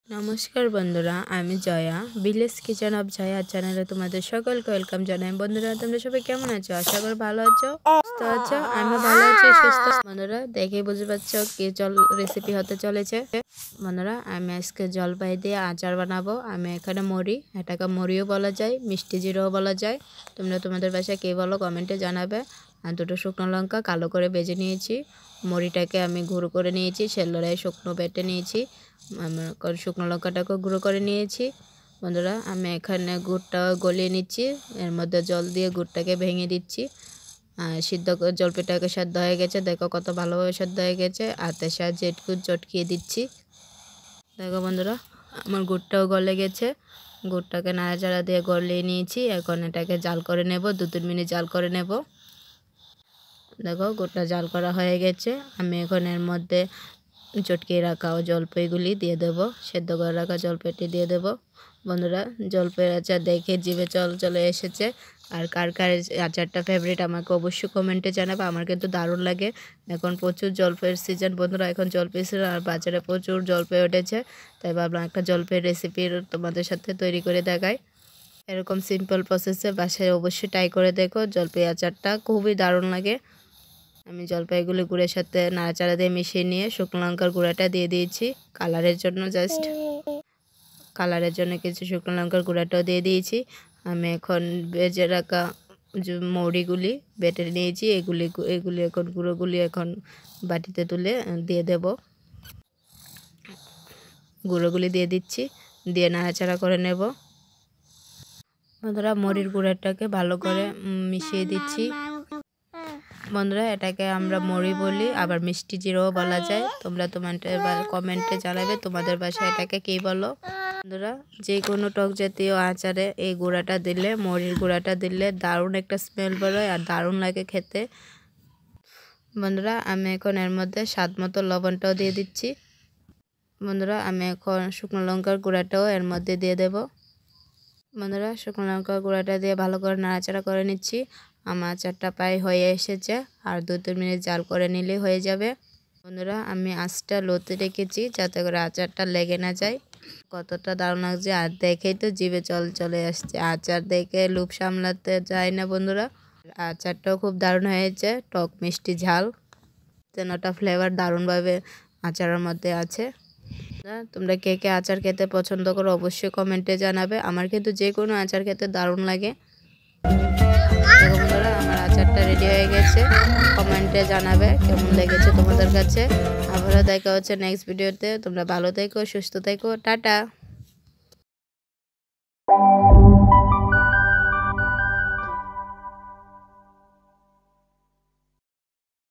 নমস্কার বন্ধুরা, আমি Jaya. Village kitchen of Jaya চ্যানেলে তোমাদের সকলকে ওয়েলকাম জানাই। বন্ধুরা, তোমরা সবাই কেমন আছো? আশা করি ভালো আছো, সুস্থ আছো। আমি ভালো আছি, সুস্থ। বন্ধুরা, দেখেই বুঝতে পারছো কি রেসিপি হতে চলেছে। বন্ধুরা, আমি আজকে জলপাই দিয়ে আচার বানাবো। আমি এখানে মরি, এটাকে মরিও বলা যায়, মিষ্টি জিরাও বলা যায়। তোমরা তোমাদের বাসায় কে বলো কমেন্টে জানাবে। আর দুটো শুকনো লঙ্কা কালো করে ভেজে নিয়েছি। মরিটাকে আমি গুঁড়ো করে নিয়েছি, সেলোড়ায় শুকনো বেটে নিয়েছি। শুকনো লঙ্কাটাকে গুঁড়ো করে নিয়েছি। বন্ধুরা, আমি এখানে গুড়টা গলিয়ে নিচ্ছি। এর মধ্যে জল দিয়ে গুড়টাকে ভেঙে দিচ্ছি। জলপাইটাকে সেদ্ধ হয়ে গেছে, দেখো কত ভালোভাবে সেদ্ধ হয়ে গেছে। হাতের সাহায্যে একটু চটকিয়ে দিচ্ছি। দেখো বন্ধুরা, আমার গুড়টাও গলে গেছে। গুড়টাকে নাড়াচাড়া দিয়ে গলিয়ে নিয়েছি। এখন এটাকে জাল করে নেব, 2-3 মিনিট জাল করে নেব। দেখো গুড়টা জাল করা হয়ে গেছে। আমি এখন এর মধ্যে চটকিয়ে রাখা জলপাইগুলি দিয়ে দেবো, সেদ্ধ করে রাখা জলপাইটি দিয়ে দেবো। বন্ধুরা, জলপাইয়ের আচার দেখে জিভে জল চলে এসেছে। আর কার কার আচারটা ফেভারিট আমাকে অবশ্যই কমেন্টে জানাবে। আমার কিন্তু দারুণ লাগে। এখন প্রচুর জলপাইয়ের সিজন বন্ধুরা, এখন জলপাই সিজন আর বাজারে প্রচুর জলপাই উঠেছে। তাই ভাবলাম একটা জলপাইয়ের রেসিপির তোমাদের সাথে তৈরি করে দেখাই। এরকম সিম্পল প্রসেসে বাসায় অবশ্যই ট্রাই করে দেখো। জলপাই আচারটা খুবই দারুণ লাগে। আমি জলপাইগুলি গুঁড়ের সাথে নাড়াচাড়া দিয়ে মিশিয়ে নিয়ে শুকনো লঙ্কার গুঁড়াটা দিয়ে দিয়েছি কালারের জন্য। কালারের জন্য কিছু শুকনো লঙ্কার গুঁড়াটাও দিয়ে দিয়েছি। আমি এখন ভেজে রাখা মৌরিগুলি বেটে নিয়েছি, এগুলি এখন গুঁড়োগুলি এখন বাটিতে তুলে দিয়ে দেব। গুঁড়োগুলি দিয়ে দিচ্ছি, দিয়ে নাড়াচাড়া করে নেব। বন্ধুরা, মরির গুঁড়াটাকে ভালো করে মিশিয়ে দিচ্ছি। বন্ধুরা, এটাকে আমরা মরি বলি, আবার মিষ্টি জিরাও বলা যায়। তোমরা তোমাদের কমেন্টে জানাবে তোমাদের বাসায় এটাকে কী বলো। বন্ধুরা, যে কোনো টক জাতীয় আচারে এই গুঁড়াটা দিলে, মরির গুঁড়াটা দিলে দারুণ একটা স্মেল বেরোয় আর দারুণ লাগে খেতে। বন্ধুরা, আমি এখন এর মধ্যে স্বাদ মতো লবণটাও দিয়ে দিচ্ছি। বন্ধুরা, আমি এখন শুকনো লঙ্কার গুঁড়াটাও এর মধ্যে দিয়ে দেব। বন্ধুরা, শুকনো লঙ্কার গুঁড়াটা দিয়ে ভালো করে নাড়াচাড়া করে নিচ্ছি। আমার আচারটা প্রায় হয়ে এসেছে, আর 2-3 মিনিট জাল করে নিলেই হয়ে যাবে। বন্ধুরা, আমি আঁচটা লোতে রেখেছি যাতে করে আচারটা লেগে না যায়। কতটা দারুণ লাগছে, আর দেখেই তো জিভে জল চলে আসছে। আচার দেখে লোভ সামলাতে যায় না বন্ধুরা। আচারটাও খুব দারুণ হয়েছে, টক মিষ্টি ঝাল তেনোটা ফ্লেভার দারুণভাবে আচারের মধ্যে আছে। তোমরা কে কে আচার খেতে পছন্দ করো অবশ্যই কমেন্টে জানাবে। আমার কিন্তু যে কোনো আচার খেতে দারুণ লাগে। দেখো বন্ধুরা, আমার আচারটা রেডি হয়ে গেছে। কমেন্টে জানাবে কেমন লেগেছে তোমাদের কাছে। আবারও দেখা হচ্ছে নেক্সট ভিডিওতে। তোমরা ভালো থেকো, সুস্থ থেকো, টাটা।